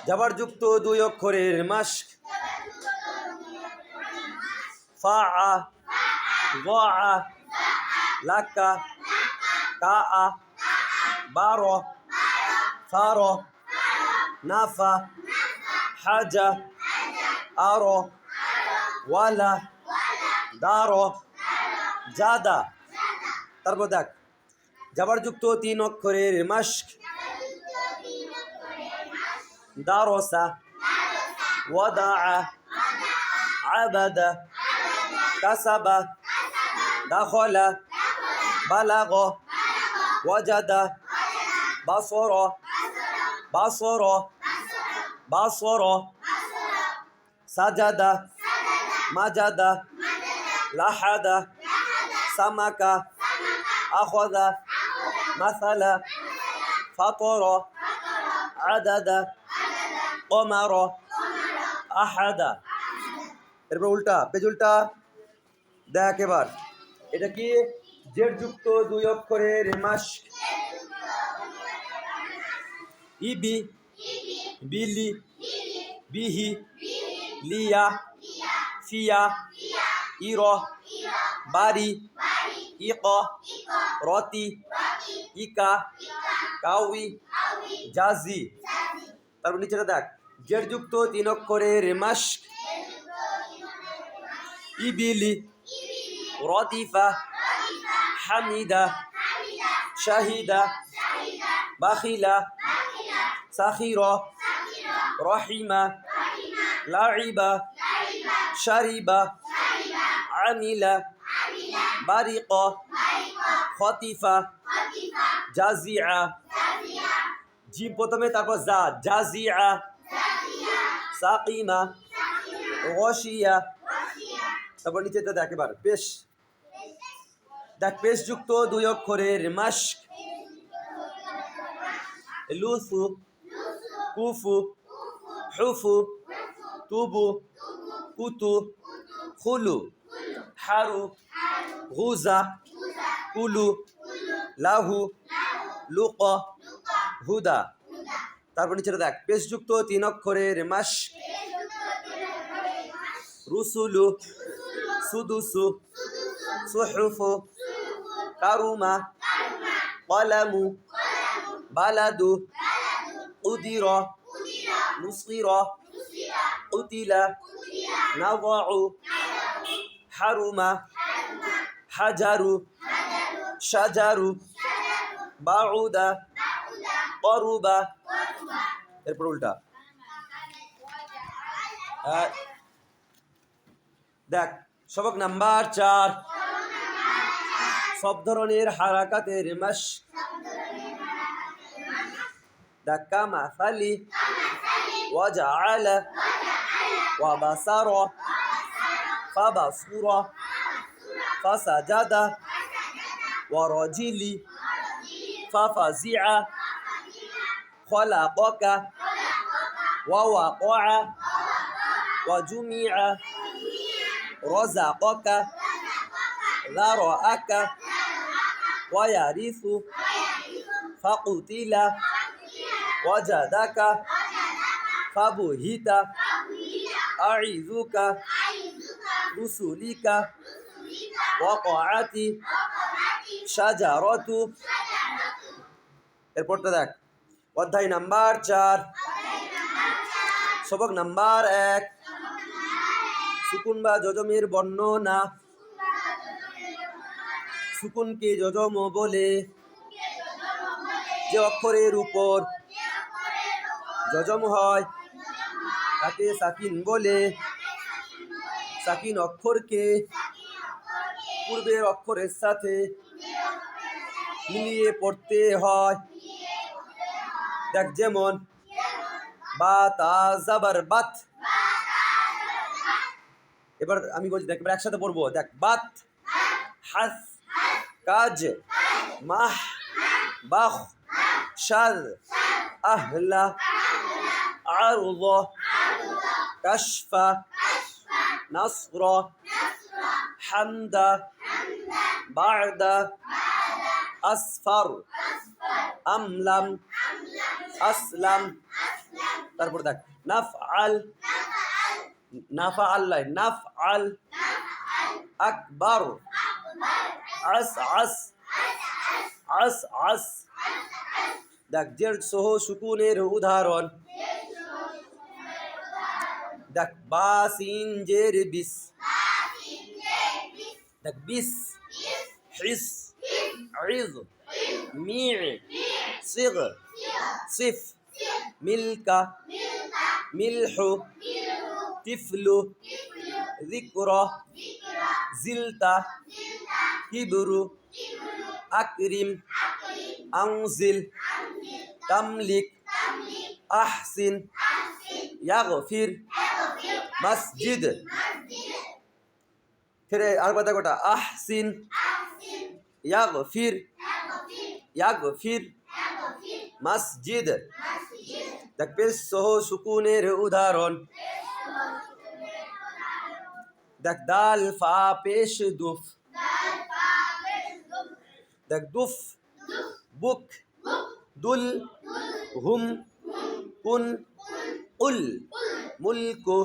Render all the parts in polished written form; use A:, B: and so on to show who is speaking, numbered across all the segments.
A: জবরযুক্ত দুই অক্ষরের মাশক। ফাআ যাআ লাকা কাআ বার ফার নাফা হাজা আর ওয়ালা দার জাদা। তারপর দেখ জবরযুক্ত তিন অক্ষরের মাশক। দারসা ওয়াদাআ আবাদা কাসাবা দাখলা বালাগ ওয়াজাদা বাসর বাসর বাসর সাজাদা মাজাদা লাহাদা সামাকা আখাযা মাসালা ফাতর আদাদা কমার আহাদা। এরপর উল্টা পেজ উল্টা দেখ এবার এটা কি জেড যুক্ত দুই অক্ষরের মাশক। ইবি বিলি বিহি লিয়া ফিয়া ইর বারি ইক রতি ইকা কাউই জাজি। তারপর নিচেটা দেখ জেড যুক্ত তিন অক্ষরের মাশক। ইবিলি রদিফা হামিদা শাহিদা বাখিলা সাখিরা রহিমা লাইবা শারিবা আমিলা বারিকা খতিফা জাজিআ। জিম প্রথমে তারপর জা জাজিআ সাকিমা গশিয়া। তারপর নিচেটা দেখ এবার পেশ দেখ পেশ যুক্ত দুই অক্ষরের মাশক। লুসু কুফু হুফু তুবু কুতু খুলু হারু হুজা কুলু লাহু লুক হুদা। তারপর নিচে দেখ পেশ যুক্ত তিন অক্ষরের মাশক। রুসুলু সুদুসু সুহুফু কারুমা কলামু বালাদু উদির নুসির উতিলা নাযাউ হারুমা হাজারু শাজারু বাউদা করুবা। এরপর উল্টা দেখ সবক নাম্বার 4 সব ধরনের হারাকাতের মাশক। দেখ কামাসালি ওয়াজআলা ওয়াবাসারা ফাবাসুরা ফাসাজাদা ওয়ারাজিলি ফাফাজিআ খলাকাকা ওয়াওয়াقع ওয়াজুমিআ রাযাকাকা যারাআকা ওয়ায়ারিসু ফাকুতিলা ওয়াজাদাকা ফাবুহিতা আইযুকা রুসুলিকা ওয়াকাআতি শাজারাতু। এরপরটা দেখ অধ্যায় নাম্বার 4 সবক নাম্বার 1 সুকুন বা যজমের বর্ণনা। সুকুনকে যজম বলে যে অক্ষরের উপর যজম হয় তাকে সাকিন বলে। সাকিন অক্ষরকে পূর্বের অক্ষরের সাথে মিলিয়ে পড়তে হয়। দেখ যেমন বা তা জাবার বাত। এবার আমি বলছি দেখ এবার একসাথে পড়বো দেখ বাত হাস কাজ মাহ বাখ শাদ আহলা আরদ কাশফা নাসরা হামদা বা'দা আসফার আমলাম আসলাম তারপর দেখ নাফআল, নাফআল লাই, নাফআল। আকবার, আসআস, আসআস। দেখ জের সহ সুকুনের উদাহরণ, দেখ বা সিন জের বিস, দেখ বিস, হিস, ইজ, মি, সিগ, সিফ, মিলকা, মিলহু, তিফলু, যিকরা, জিলতা, কিবরু, আকরিম, আনজিল, তামলিক, আহসিন, ইয়াগফির, মসজিদ। ফিরে আর কথা কোটা আহসিন, ইয়াগফির, ইয়াগফির, মসজিদ। দেখ পেশ সহ সুকুনের উদাহরণ, দেখ দাল ফা পেশ দুফ, দেখ দুফ, বুক, দুল, হুম, কুন, উল, মুলকু,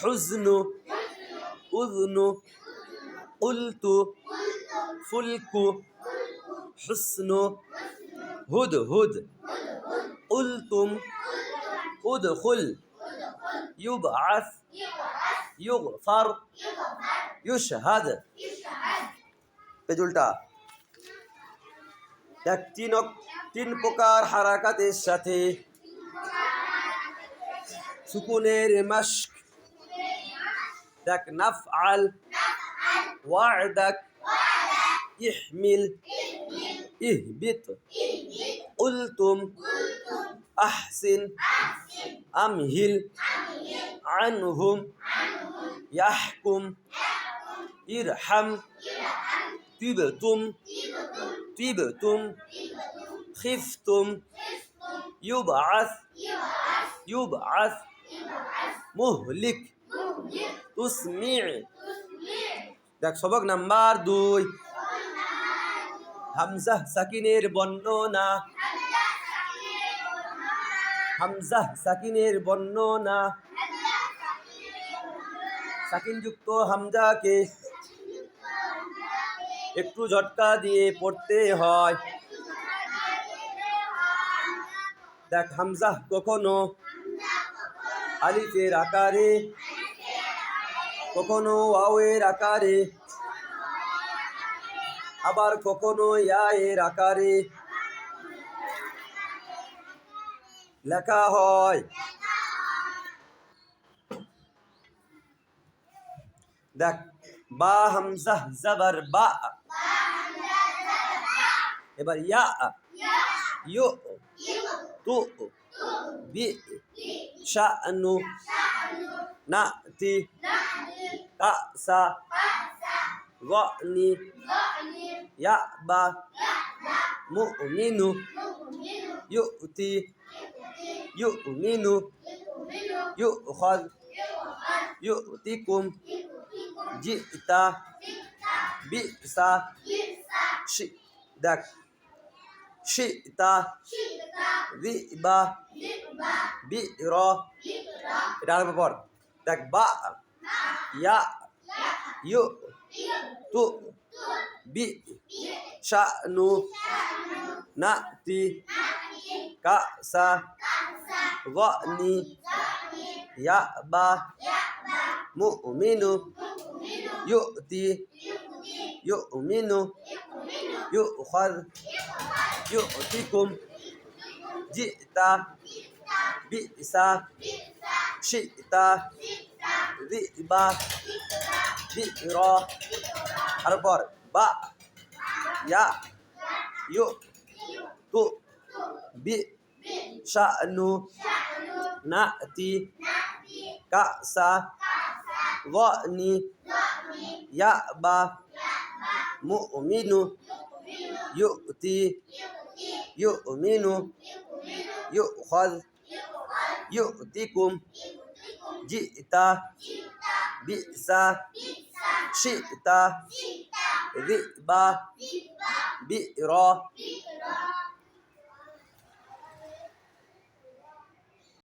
A: হুজনু, উযনু, উলতু, ফুলকু, হুসনু, হুদহুদ, উলতুম, উদখুল, ইউবআস, ইউগফার, ইউশহাদ। পেজ উল্টা। দেখ তিন প্রকার হারাকাতের সাথে সুকুনের মাশক, দেখ নাফআল, ওয়া'দাক, ইহমিল, ইহবিত, উলতুম, আহসিন, আমহিল, আনহুম, ইয়াহকুম, ইরহাম, তিবতুম, তিবতুম, খিফতুম, ইউবআস, ইউবআস, মুহলিক, তুসমি'। দেখ সবক নাম্বার 2, হামজা সাকিনের বর্ণনা, হামজা সাকিনের বর্ণনা। সাকিনযুক্ত হামজাকে একটু ঝটকা দিয়ে পড়তে হয়। দেখ হামজা কখনো আলিফের আকারে, কখনো ওয়াওয়ের আকারে, আবার কখনো ইয়ায়ের আকারে লেখা হয়। দেখ বা হামজা জবর বা, এবার ইয়া, ইউ, তু, বি, শা'নু, নাতি, কাসা, গনি, ইয়াবা, মুমিনু, ইউতি, ইউমিনু, ইউখায, ইউতিকুম, জিতা, বিসা, দেখ শিতা, যিবা, বিরা। এটা আরো পর, দেখ বা, ইয়া, ইউ, তু, বি, শা'নু, নাতি, কাসা, গনি, ইয়াবা, মুমিনু, ইউতি, ইউমিনু, ইউখায, ইউতিকুম, জিতা, বিসা, শিতা, যিবা, বিরা। আর পর বা, ইয়া, ইউ, তু, বি, শা'নু, নাতি, কাসা, গনি, ইয়াবা, মুমিনু, ইউতি, ইউমিনু, ইউখায, ইউতিকুম, জিতা, বিসা, শিতা, যিবা, বিরা।